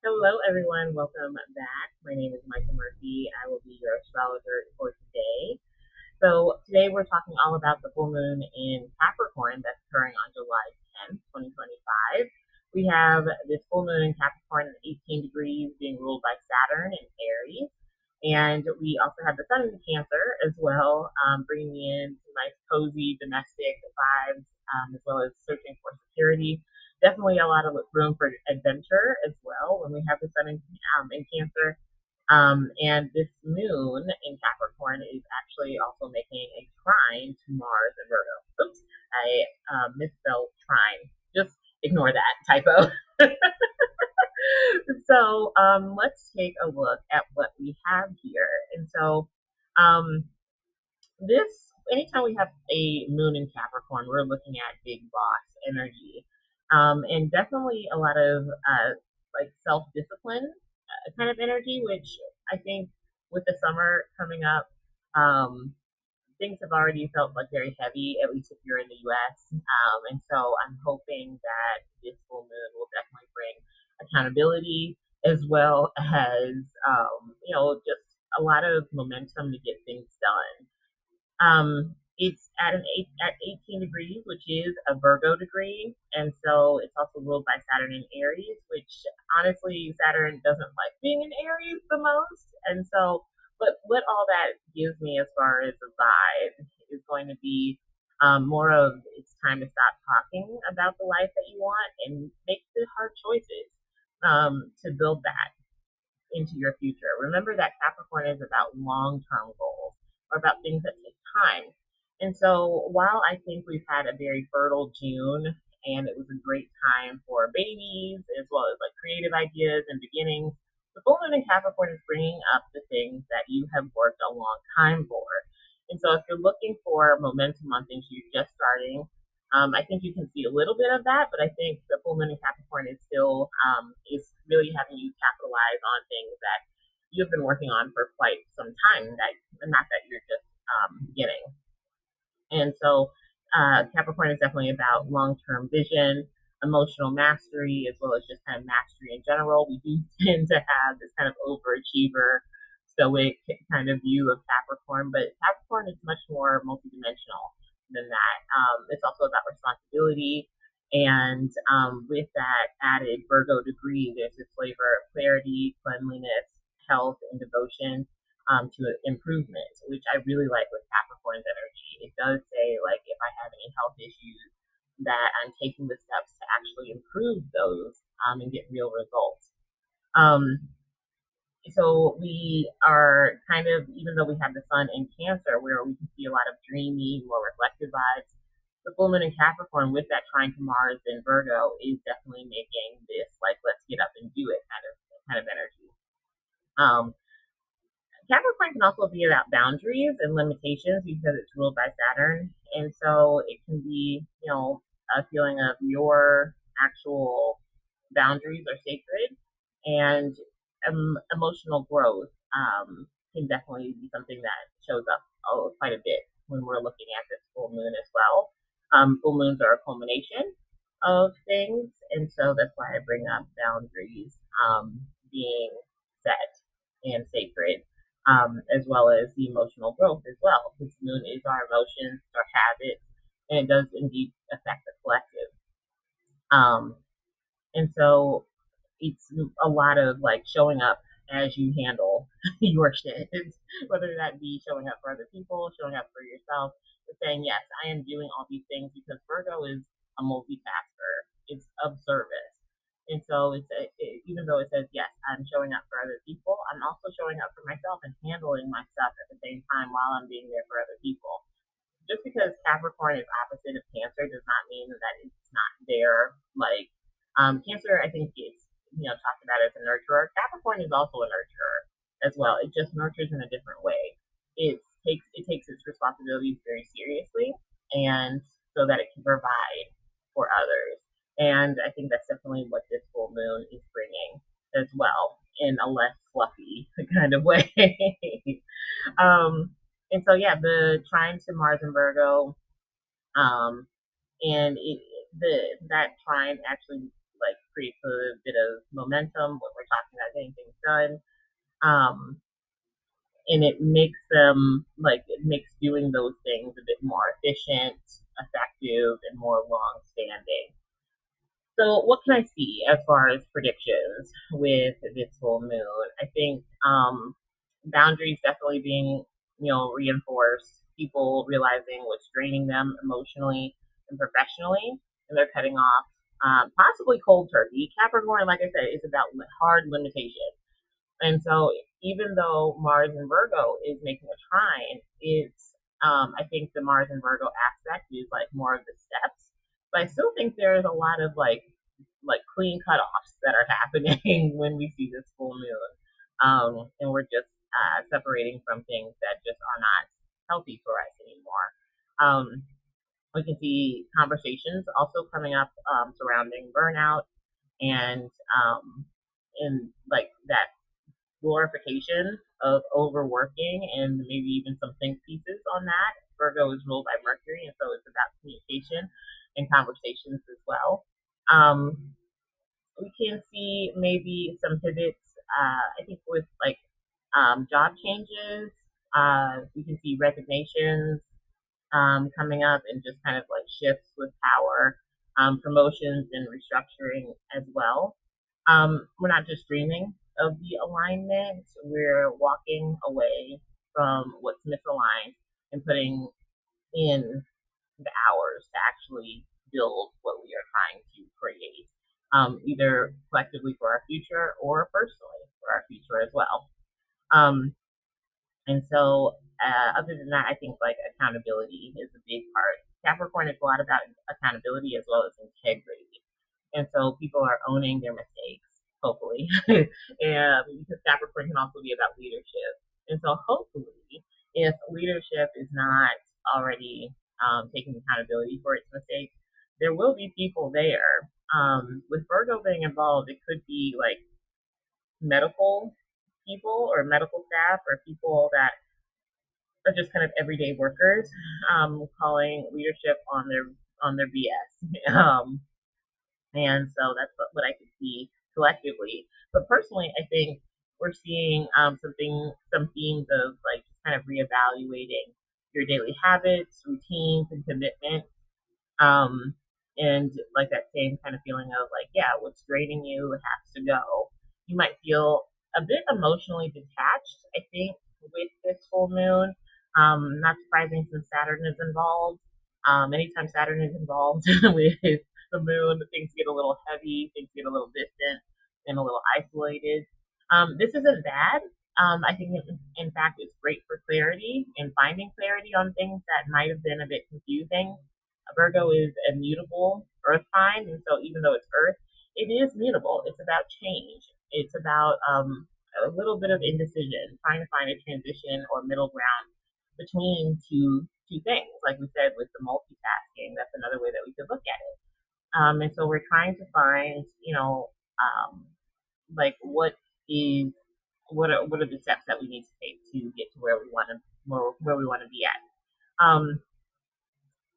Hello, everyone. Welcome back. My name is Micah Murphy. I will be your astrologer for today. So, today we're talking all about the full moon in Capricorn that's occurring on July 10th, 2025. We have this full moon in Capricorn at 18 degrees being ruled by Saturn in Aries. And we also have the sun in Cancer as well, bringing in some nice, cozy domestic vibes, as well as searching for security. Definitely a lot of room for adventure as well when we have the sun in Cancer. And this moon in Capricorn is actually also making a trine to Mars and Virgo. Oops, I misspelled trine. Just ignore that typo. So let's take a look at what we have here. And so um, this, anytime we have a moon in Capricorn, we're looking at big boss energy, and definitely a lot of like self discipline kind of energy, which I think with the summer coming up, things have already felt like very heavy, at least if you're in the US. And so I'm hoping that this full moon will definitely bring accountability as well as, just a lot of momentum to get things done. It's at 18 degrees, which is a Virgo degree, and so it's also ruled by Saturn in Aries, which honestly Saturn doesn't like being in Aries the most, and so but what all that gives me as far as a vibe is going to be more of it's time to stop talking about the life that you want and make the hard choices to build that into your future. Remember that Capricorn is about long term goals or about things that take time. And so while I think we've had a very fertile June and it was a great time for babies as well as like creative ideas and beginnings, the full moon in Capricorn is bringing up the things that you have worked a long time for. And so if you're looking for momentum on things you're just starting, I think you can see a little bit of that, but I think the full moon in Capricorn is still is really having you capitalize on things that you've been working on for quite some time. That not that you're just beginning. And so Capricorn is definitely about long-term vision, emotional mastery, as well as just kind of mastery in general. We do tend to have this kind of overachiever, stoic kind of view of Capricorn, but Capricorn is much more multidimensional than that. It's also about responsibility. And with that added Virgo degree, there's this flavor of clarity, cleanliness, health, and devotion to improvement, which I really like with Capricorn's energy. It does say, like, if I have any health issues, that I'm taking the steps to actually improve those and get real results. Um, so we are kind of, even though we have the sun in Cancer, where we can see a lot of dreamy, more reflective vibes, the full moon in Capricorn with that trine to Mars in Virgo is definitely making this like let's get up and do it kind of energy. Um, Capricorn can also be about boundaries and limitations because it's ruled by Saturn. And so it can be, a feeling of your actual boundaries are sacred and emotional growth can definitely be something that shows up quite a bit when we're looking at this full moon as well. Full moons are a culmination of things, and so that's why I bring up boundaries being set and sacred, as well as the emotional growth as well. This moon is our emotions, our habits, and it does indeed affect the collective. Um, and so it's a lot of like showing up as you handle your shit, whether that be showing up for other people, showing up for yourself, but saying, yes, I am doing all these things because Virgo is a multitasker. It's of service. And so even though it says, yes, I'm showing up for other people, I'm also showing up for myself and handling my stuff at the same time while I'm being there for other people. Just because Capricorn is opposite of Cancer does not mean that it's not there. Like Cancer, I think is talked about as a nurturer. Capricorn is also a nurturer as well. It just nurtures in a different way. It takes its responsibilities very seriously, and so that it can provide for others. And I think that's definitely what this full moon is bringing as well, in a less fluffy kind of way. um, and so yeah, the trine to Mars and Virgo, um, and that trine actually like creates a bit of momentum when we're done. Um, and it makes them like it makes doing those things a bit more efficient, effective, and more long standing. So, what can I see as far as predictions with this full moon? I think boundaries definitely being, reinforced. People realizing what's draining them emotionally and professionally, and they're cutting off possibly cold turkey. Capricorn, like I said, is about hard limitation. And so, even though Mars in Virgo is making a trine, it's I think the Mars in Virgo aspect is like more of the steps. But I still think there's a lot of like clean cutoffs that are happening when we see this full moon, and we're just separating from things that just are not healthy for us anymore. We can see conversations also coming up surrounding burnout and like that glorification of overworking and maybe even some think pieces on that. Virgo is ruled by Mercury, and so it's about communication and conversations as well. Um, we can see maybe some pivots, I think, with like job changes. We can see resignations coming up and just kind of like shifts with power, promotions and restructuring as well. We're not just dreaming of the alignment, we're walking away from what's misaligned and putting in the hours to actually build what we are trying to create, either collectively for our future or personally for our future as well. Um, and so, other than that, I think like accountability is a big part. Capricorn is a lot about accountability as well as integrity. And so people are owning their mistakes, hopefully. And because Capricorn can also be about leadership. And so hopefully, if leadership is not already taking accountability for its mistakes, there will be people there. With Virgo being involved, it could be like medical people or medical staff or people that are just kind of everyday workers, calling leadership on their BS. And so that's what I could see collectively. But personally, I think we're seeing some themes of like just kind of reevaluating your daily habits, routines, and commitments. Um, and like that same kind of feeling of like, yeah, what's draining you has to go. You might feel a bit emotionally detached, I think, with this full moon. Not surprising since Saturn is involved. Anytime Saturn is involved with the moon, things get a little heavy, things get a little distant and a little isolated. This isn't bad. I think, in fact, it's great for clarity and finding clarity on things that might have been a bit confusing. Virgo is a mutable earth sign, and so even though it's earth, it is mutable. It's about change. It's about a little bit of indecision, trying to find a transition or middle ground between two things. Like we said with the multitasking, that's another way that we could look at it. And so we're trying to find, like is what are the steps that we need to take to get to where we want to be at. Um,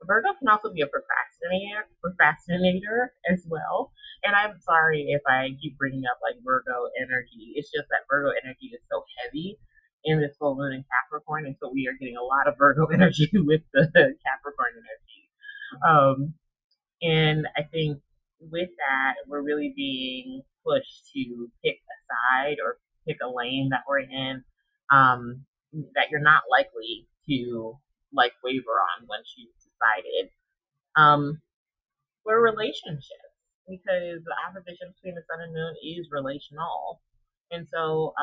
Virgo can also be a procrastinator as well. And I'm sorry if I keep bringing up like Virgo energy. It's just that Virgo energy is so heavy in this full moon in Capricorn, and so we are getting a lot of Virgo energy with the Capricorn energy. Um, and I think with that, we're really being pushed to pick a side or pick a lane that we're in, that you're not likely to like waver on once you've decided. Um, for relationships, because the opposition between the sun and moon is relational. And so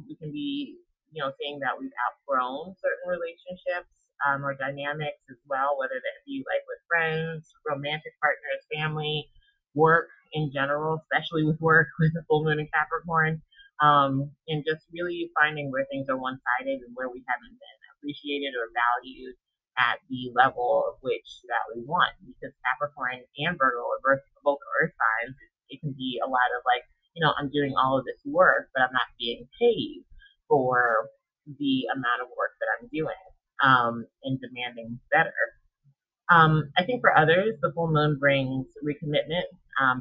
we can be, saying that we've outgrown certain relationships or dynamics as well, whether that be like with friends, romantic partners, family, work in general, especially with work with the full moon in Capricorn, and just really finding where things are one sided and where we haven't been appreciated or valued at the level of which that we want. Because Capricorn and Virgo are both earth signs. It can be a lot of like, I'm doing all of this work, but I'm not being paid for the amount of work that I'm doing, and demanding better. I think for others, the full moon brings recommitment,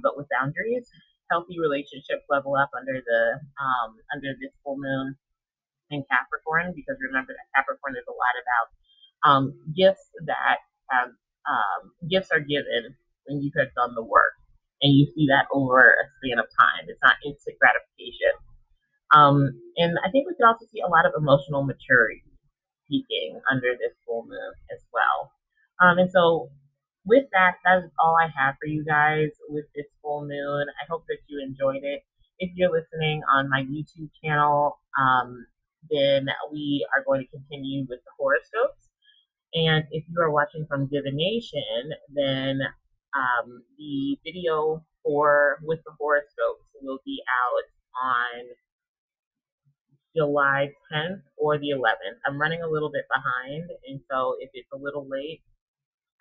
but with boundaries. healthy relationships level up under this full moon in Capricorn, because remember that Capricorn is a lot about gifts that have gifts are given when you have done the work, and you see that over a span of time. It's not instant gratification. And I think we can also see a lot of emotional maturity peaking under this full moon as well. And so, with that, that is all I have for you guys with this full moon. I hope that you enjoyed it. If you're listening on my YouTube channel, then we are going to continue with the horoscopes. And if you are watching from divination, then the video for with the horoscopes will be out on July 10th or the 11th. I'm running a little bit behind, and so if it's a little late,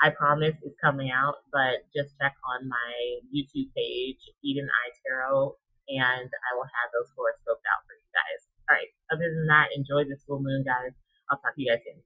I promise it's coming out, but just check on my YouTube page, Eden Eye Tarot, and I will have those horoscopes out for you guys. All right, other than that, enjoy this full moon, guys. I'll talk to you guys soon.